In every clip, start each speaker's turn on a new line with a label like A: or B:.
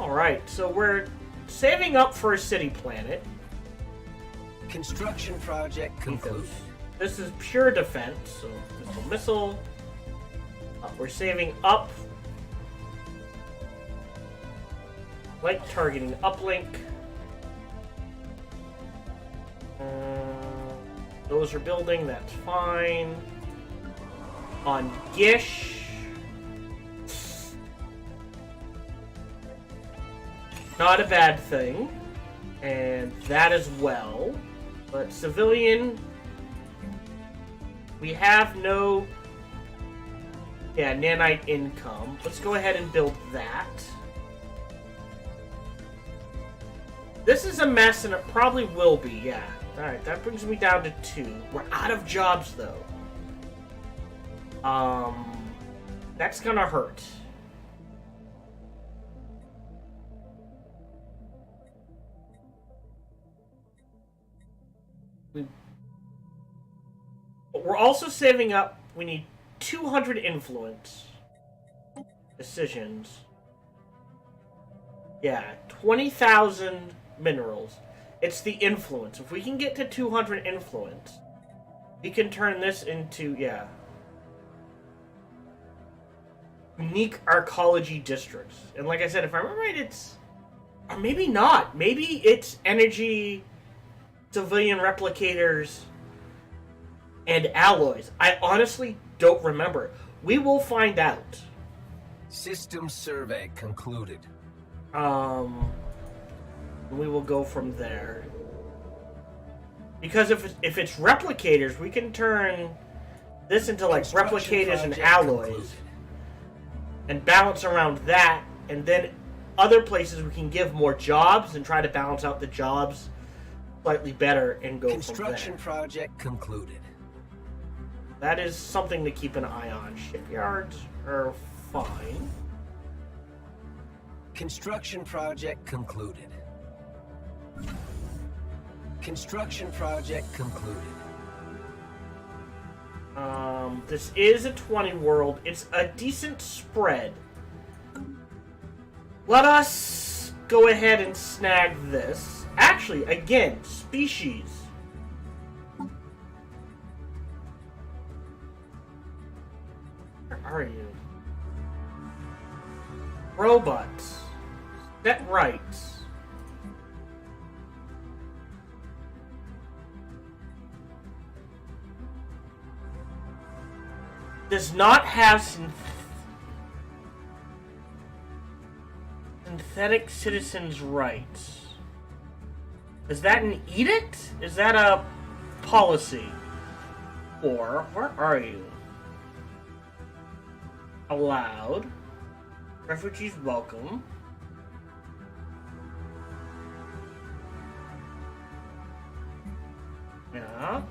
A: Alright, so we're saving up for a city planet.
B: Construction project concluded.
A: This is pure defense, so missile. We're saving up. Like targeting uplink. Those are building, that's fine. On Gish. Not a bad thing. And that as well. But civilian, we have no, nanite income. Let's go ahead and build that. This is a mess, and it probably will be, yeah. Alright, that brings me down to 2. We're out of jobs, though. That's gonna hurt. But we're also saving up. We need 200 influence. Decisions. Yeah, 20,000 minerals. It's the influence. If we can get to 200 influence, we can turn this into, unique arcology districts. And like I said, if I remember right, it's... Or maybe not. Maybe it's energy, civilian replicators, and alloys. I honestly don't remember. We will find out.
B: System survey concluded.
A: We will go from there. Because if it's replicators, we can turn this into like replicators and alloys. Concluded. And balance around that, and then other places we can give more jobs and try to balance out the jobs slightly better and go from there.
B: Construction project concluded.
A: That is something to keep an eye on. Shipyards are fine.
B: Construction project concluded. Construction project concluded.
A: This is a 20 world. It's a decent spread. Let us go ahead and snag this. Actually, again, species. Where are you? Robots. Set rights. Does not have synthetic citizens' rights. Is that an edict? Is that a policy? Or, where are you? Allowed. Refugees welcome. Yeah.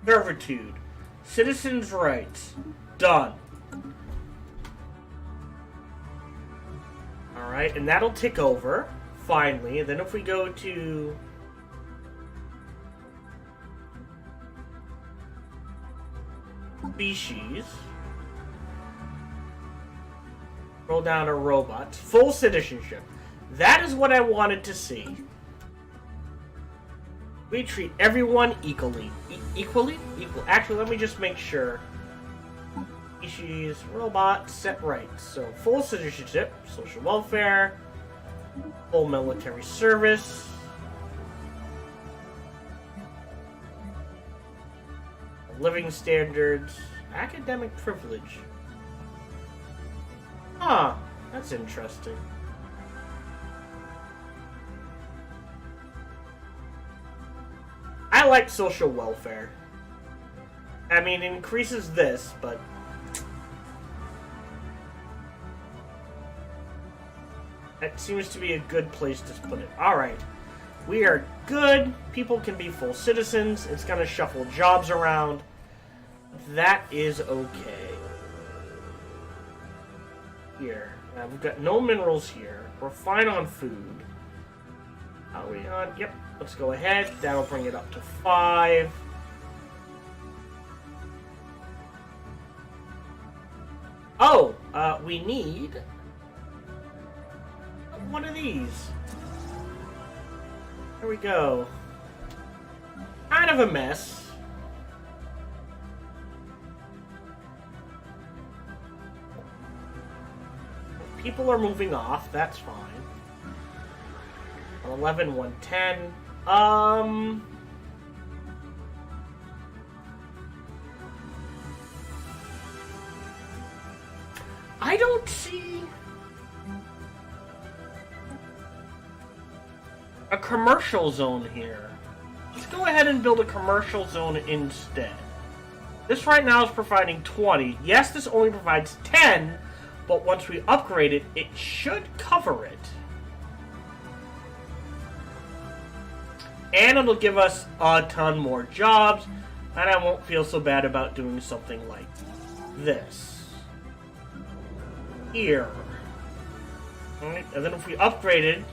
A: Servitude. Citizens' rights. Done. Alright, and that'll tick over. Finally. And then if we go to... species. Roll down to robots. Full citizenship. That is what I wanted to see. We treat everyone equally. Equally? Equal. Actually, let me just make sure. Species, robots, set rights. So, full citizenship, social welfare, full military service. Living standards, academic privilege. Huh, that's interesting. I like social welfare. I mean, it increases this, but... that seems to be a good place to put it. Alright. We are good. People can be full citizens. It's going to shuffle jobs around. That is okay. Here. Now, we've got no minerals here. We're fine on food. Are we on? Yep. Let's go ahead. That'll bring it up to 5. Oh, we need... one of these. There we go. Kind of a mess. People are moving off, that's fine. 11, 110. I don't see a commercial zone here. Let's go ahead and build a commercial zone instead. This right now is providing 20. Yes, this only provides 10, but once we upgrade it, it should cover it. And it'll give us a ton more jobs, and I won't feel so bad about doing something like this. Here. Alright, and then if we upgrade it,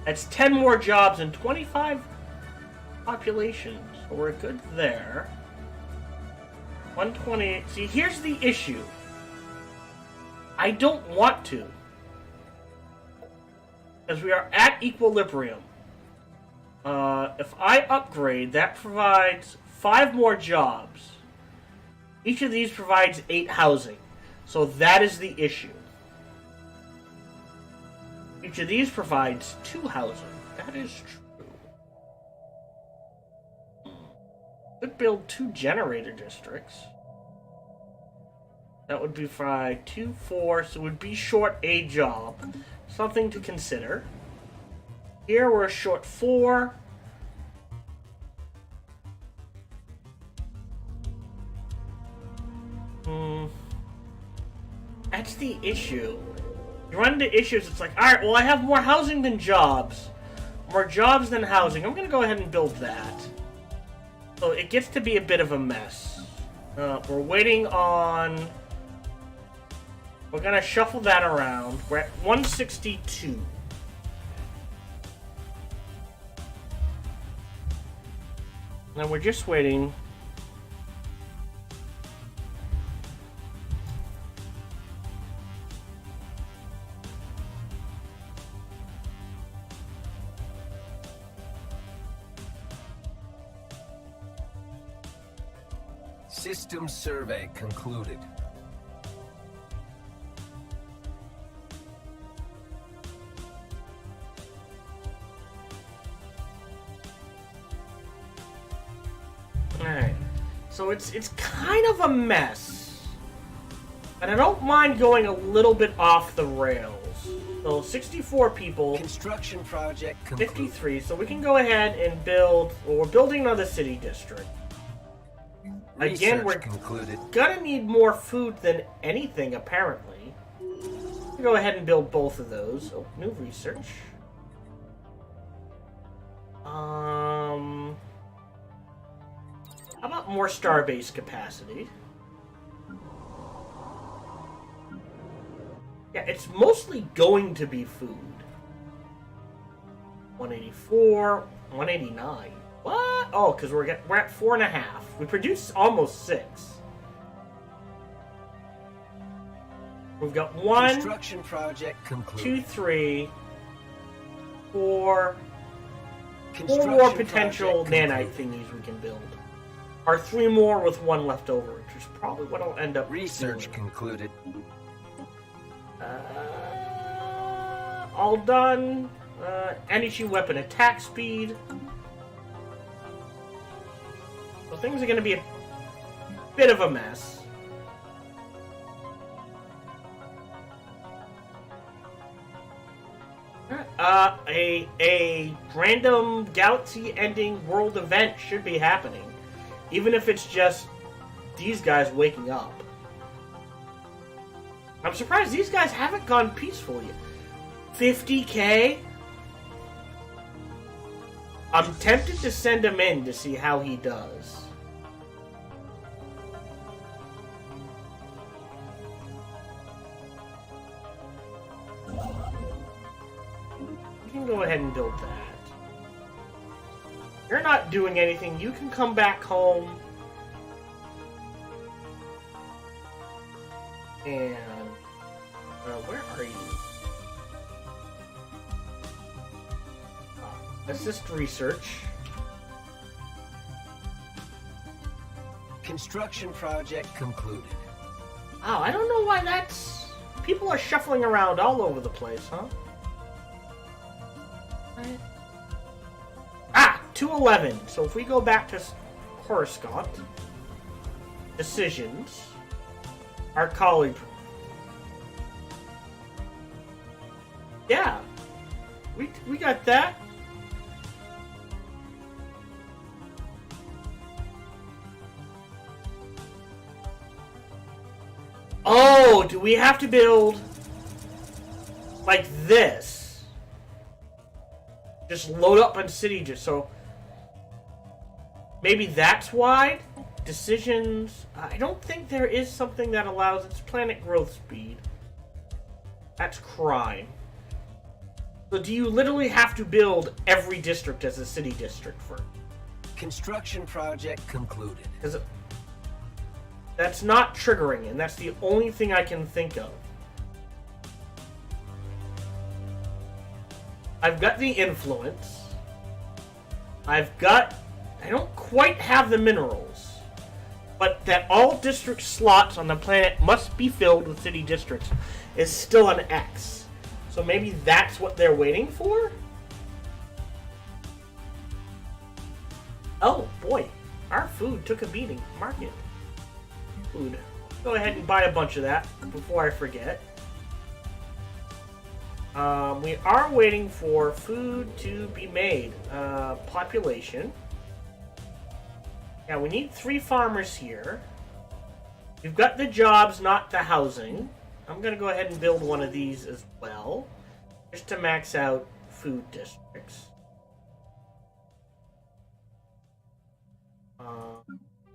A: that's 10 more jobs and 25 population. So we're good there. 120. See, here's the issue. I don't want to. As we are at equilibrium. If I upgrade, that provides 5 more jobs. Each of these provides 8 housing. So that is the issue. Each of these provides 2 housing. That is true. Could build 2 generator districts. That would be 5, 2, 4, so it would be short a job. Something to consider. Here we're short 4. That's the issue. You run into issues, it's like, alright, well I have more housing than jobs. More jobs than housing. I'm gonna go ahead and build that. So it gets to be a bit of a mess. We're waiting on... We're gonna shuffle that around. We're at 162. And we're just waiting.
B: System survey concluded.
A: Alright. So it's kind of a mess. And I don't mind going a little bit off the rails. So 64 people.
B: Construction project concluded.
A: 53. So we can go ahead and build, well, we're building another city district. Again, we're gonna need more food than anything, apparently. We'll go ahead and build both of those. Oh, new research. How about more starbase capacity? Yeah, it's mostly going to be food. 184, 189. What? Oh, because we're at 4.5. We produce almost 6. We've got 1,
B: construction project concluded.
A: 2, 3, 4. 4 more potential nanite thingies we can build. Or 3 more with 1 left over, which is probably what I'll end up
B: research
A: doing.
B: Concluded.
A: All done. Energy weapon attack speed. So things are going to be a bit of a mess. A random galaxy-ending world event should be happening, even if it's just these guys waking up. I'm surprised these guys haven't gone peaceful yet. 50k? I'm tempted to send him in to see how he does. You can go ahead and build that. You're not doing anything. You can come back home. And... where are you? Assist research.
B: Construction project concluded.
A: Oh, I don't know why that's... People are shuffling around all over the place, huh? Right. Ah! 211. So if we go back to Horoscott, decisions, our colleague... Yeah. We got that. Oh, do we have to build like this? Just load up on city just so maybe that's why decisions. I don't think there is something that allows its planet growth speed. That's crime. So do you literally have to build every district as a city district first?
B: Construction project concluded.
A: Because that's not triggering, and that's the only thing I can think of. I've got the influence. I don't quite have the minerals. But that all district slots on the planet must be filled with city districts is still an X. So maybe that's what they're waiting for? Oh, boy. Our food took a beating. Market. Food. Go ahead and buy a bunch of that before I forget. We are waiting for food to be made. Population. Yeah, we need 3 farmers here. We've got the jobs, not the housing. I'm going to go ahead and build one of these as well, just to max out food districts.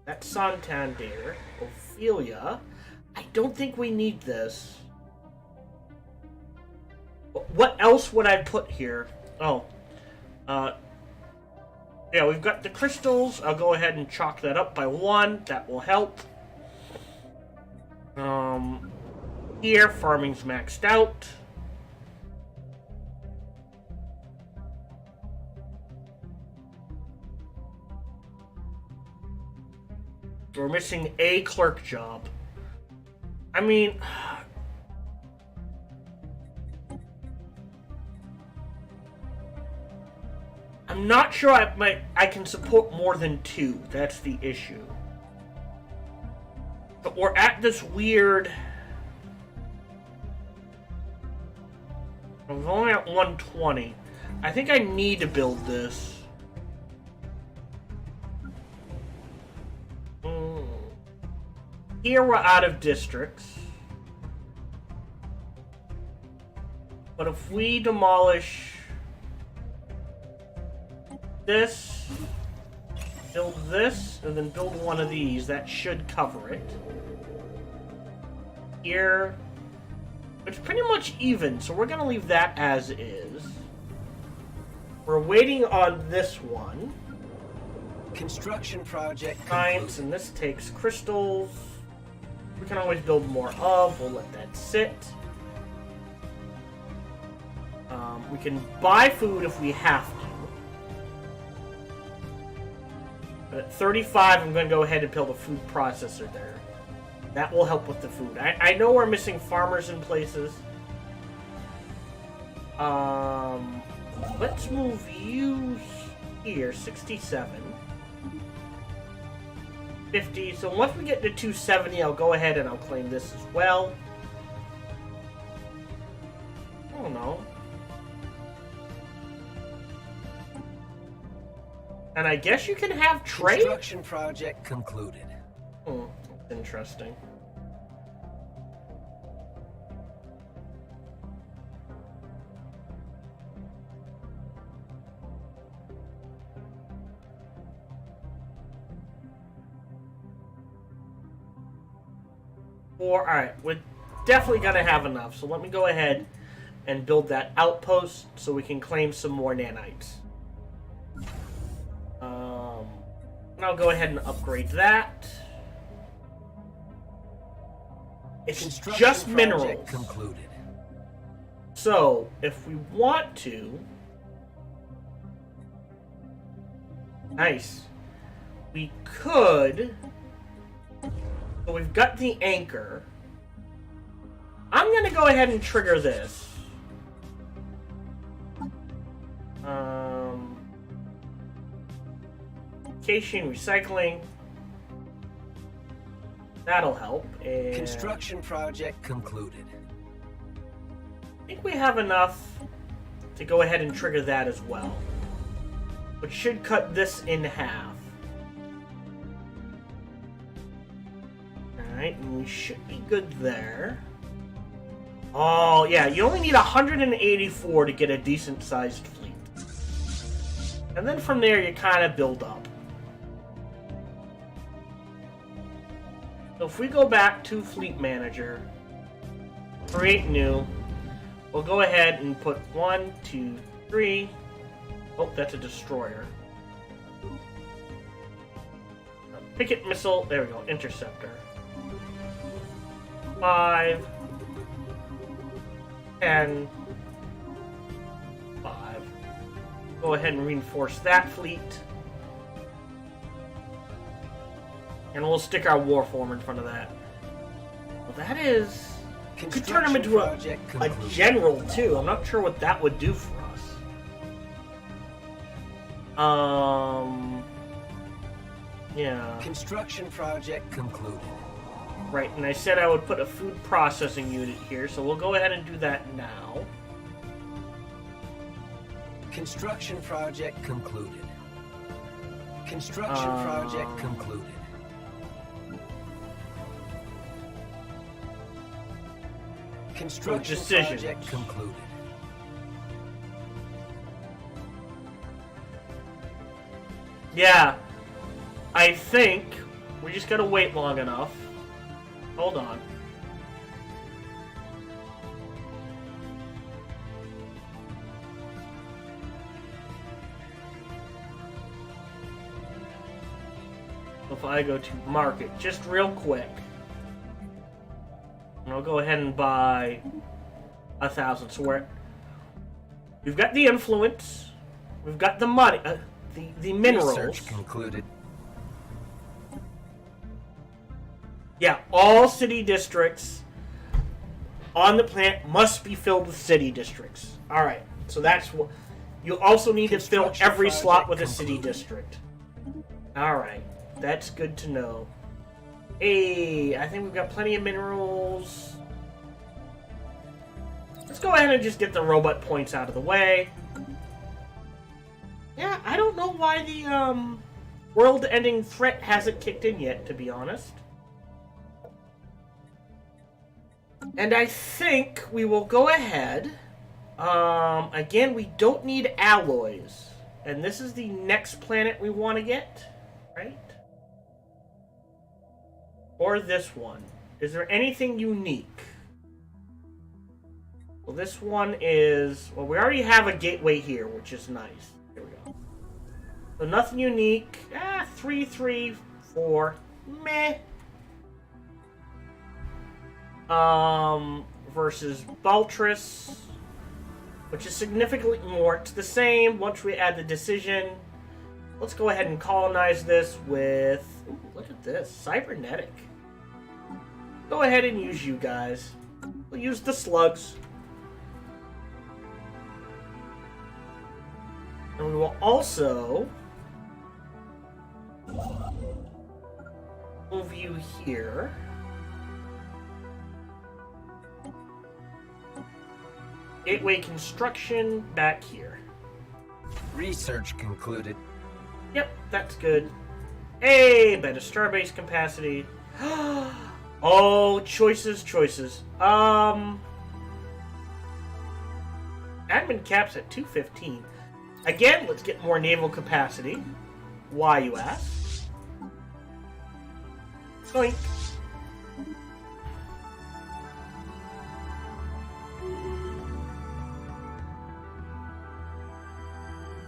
A: That's Santander. Ophelia. I don't think we need this. What else would I put here? Oh. Yeah, we've got the crystals. I'll go ahead and chalk that up by 1. That will help. Here, farming's maxed out. We're missing a clerk job. I mean... I'm not sure I can support more than 2. That's the issue. But we're at this weird... I'm only at 120. I think I need to build this. Here we're out of districts. But if we demolish this, build this, and then build one of these, that should cover it. Here, it's pretty much even, so we're gonna leave that as is. We're waiting on this one.
B: Construction project
A: Science, and this takes crystals. We can always build more of. We'll let that sit. We can buy food if we have to. But at 35, I'm going to go ahead and build a food processor there. That will help with the food. I know we're missing farmers in places. Let's move you here. 67. 50. So once we get to 270, I'll go ahead and I'll claim this as well. I don't know. And I guess you can have trade?
B: Construction project concluded.
A: That's interesting. Alright, we're definitely gonna have enough, so let me go ahead and build that outpost so we can claim some more nanites. And I'll go ahead and upgrade that. It's just minerals.
B: Concluded.
A: So, if we want to, Nice. We could... So we've got the anchor. I'm going to go ahead and trigger this. Vacation, recycling. That'll help. And
B: Construction project concluded.
A: I think we have enough to go ahead and trigger that as well. Which should cut this in half. Alright, and we should be good there. Oh, yeah, you only need 184 to get a decent-sized fleet. And then from there, you kind of build up. So if we go back to Fleet Manager, create new, we'll go ahead and put 1, 2, 3. Oh, that's a destroyer. Picket missile, there we go, interceptor. 5, 10, 5. Go ahead and reinforce that fleet. And we'll stick our warform in front of that. Well, that is... Could turn him into a general, too. I'm not sure what that would do for us. Yeah.
B: Construction project concluded.
A: Right, and I said I would put a food processing unit here, so we'll go ahead and do that now.
B: Construction project concluded. Construction project concluded. Construction project concluded.
A: Yeah, I think we just gotta wait long enough. Hold on. If I go to market, just real quick. And I'll go ahead and buy 1,000. So we've got the influence, we've got the money, the minerals.
B: Research concluded.
A: Yeah, all city districts on the planet must be filled with city districts. All right, so that's what you also need to fill every slot with a city district. All right, that's good to know. Hey, I think we've got plenty of minerals. Let's go ahead and just get the robot points out of the way. Yeah, I don't know why the world-ending threat hasn't kicked in yet, to be honest. And I think we will go ahead. Again, we don't need alloys. And this is the next planet we want to get, right? Or this one. Is there anything unique? Well, this one is... Well, we already have a gateway here, which is nice. Here we go. So nothing unique. 3, 3, 4. Meh. Versus Baltris, which is significantly more. It's the same once we add the decision. Let's go ahead and colonize this with... Ooh, look at this. Cybernetic. Go ahead and use you guys. We'll use the slugs. And we will also move you here. Gateway construction back here.
B: Research concluded.
A: Yep, that's good. Hey, better starbase capacity. Oh, choices. Admin caps at 215. Again, let's get more naval capacity. Why, you ask? Boink.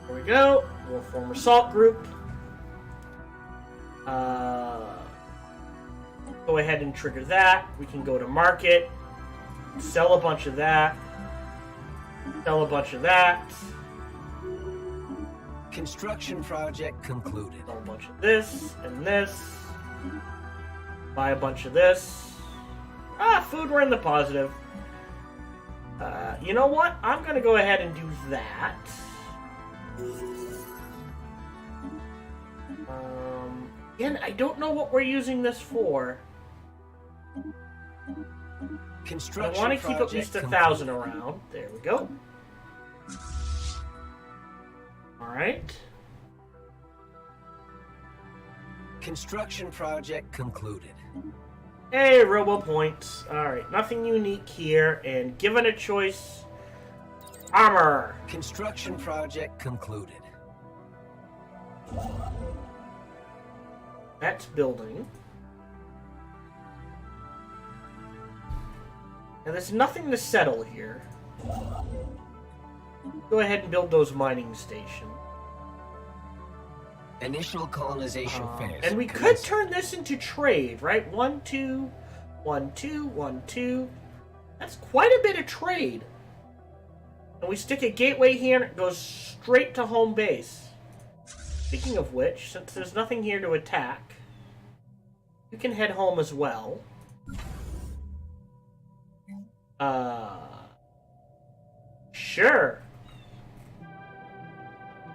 A: There we go. We'll form a salt group. Go ahead and trigger that. We can go to market. Sell a bunch of that. Sell a bunch of that.
B: Construction project concluded.
A: Sell a bunch of this and this. Buy a bunch of this. Food, we're in the positive. You know what? I'm gonna go ahead and do that. Again, I don't know what we're using this for. I want to keep at least 1,000 around. There we go. Alright.
B: Construction project concluded.
A: Hey, robo points. Alright, nothing unique here. And given a choice, armor.
B: Construction project concluded.
A: That's building. Now there's nothing to settle here. Go ahead and build those mining stations.
B: Initial colonization phase.
A: And we could turn this into trade, right? 1, 2, 1, 2, 1, 2. That's quite a bit of trade. And we stick a gateway here and it goes straight to home base. Speaking of which, since there's nothing here to attack, you can head home as well. Sure.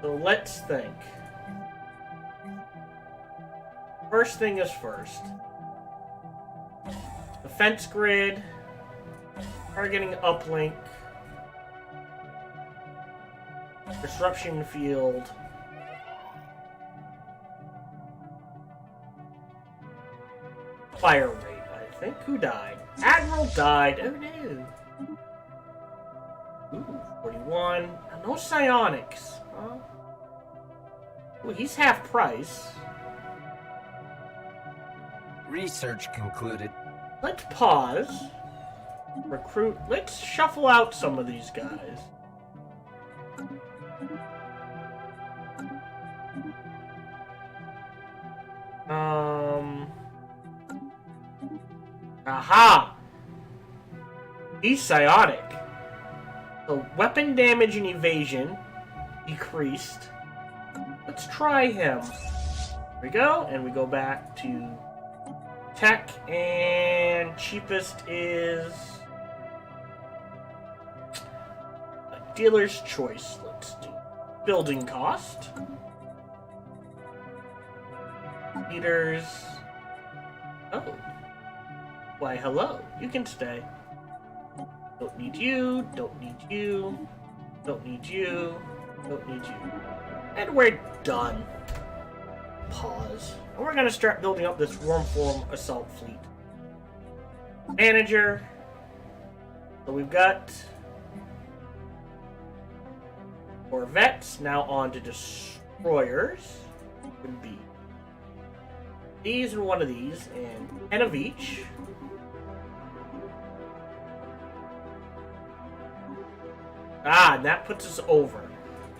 A: So let's think. First thing is first. Defense grid. Targeting uplink. Disruption field. Fire rate, I think. Who died? Admiral died. Oh no. Ooh, 41. No psionics. Huh? Ooh, he's half price.
B: Research concluded.
A: Let's pause. Recruit. Let's shuffle out some of these guys. Aha! He's psionic. So weapon damage and evasion decreased. Let's try him. There we go, and we go back to tech, and cheapest is a dealer's choice. Let's do building cost. Leaders. Oh. Why, hello. You can stay. Don't need you, don't need you, don't need you, don't need you. And we're done. Pause. And we're gonna start building up this wormform assault fleet. Manager. So we've got corvettes, now on to destroyers. Would be these and one of these, and 10 of each. And that puts us over.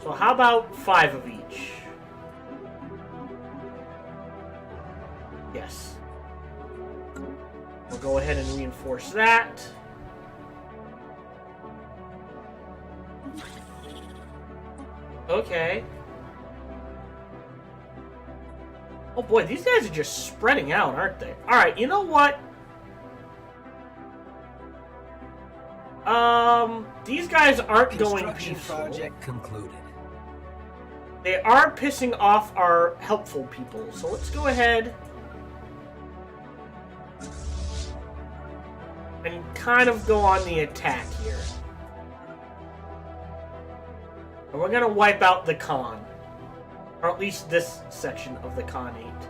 A: So how about 5 of each? Yes. We'll go ahead and reinforce that. Okay. Oh boy, these guys are just spreading out, aren't they? Alright, you know what? These guys aren't going peaceful.
B: Project concluded.
A: They are pissing off our helpful people, so let's go ahead and kind of go on the attack here. And we're gonna wipe out the Khan. Or at least this section of the Khanate.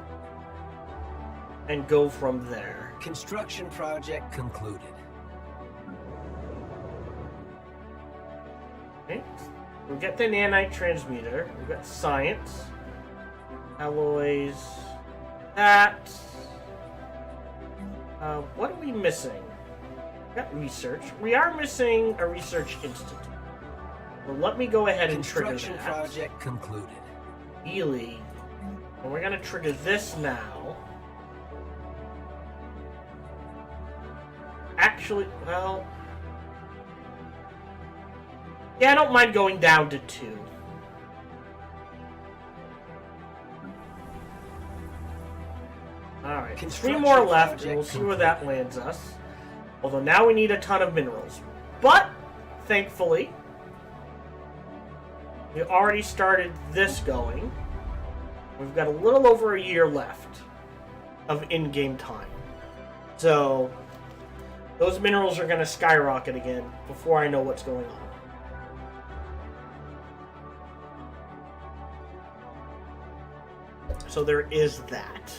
A: And go from there.
B: Construction project concluded.
A: Okay. We'll get the nanite transmitter. We've got science. Alloys. That. What are we missing? We've got research. We are missing a research institute. Well, let me go ahead and trigger that.
B: Construction project concluded.
A: Ely. And we're gonna trigger this now. Actually, well... yeah, I don't mind going down to 2. 3 more left, and we'll see where that lands us. Although now we need a ton of minerals. But, thankfully, we already started this going. We've got a little over a year left of in-game time. So, those minerals are going to skyrocket again before I know what's going on. So there is that.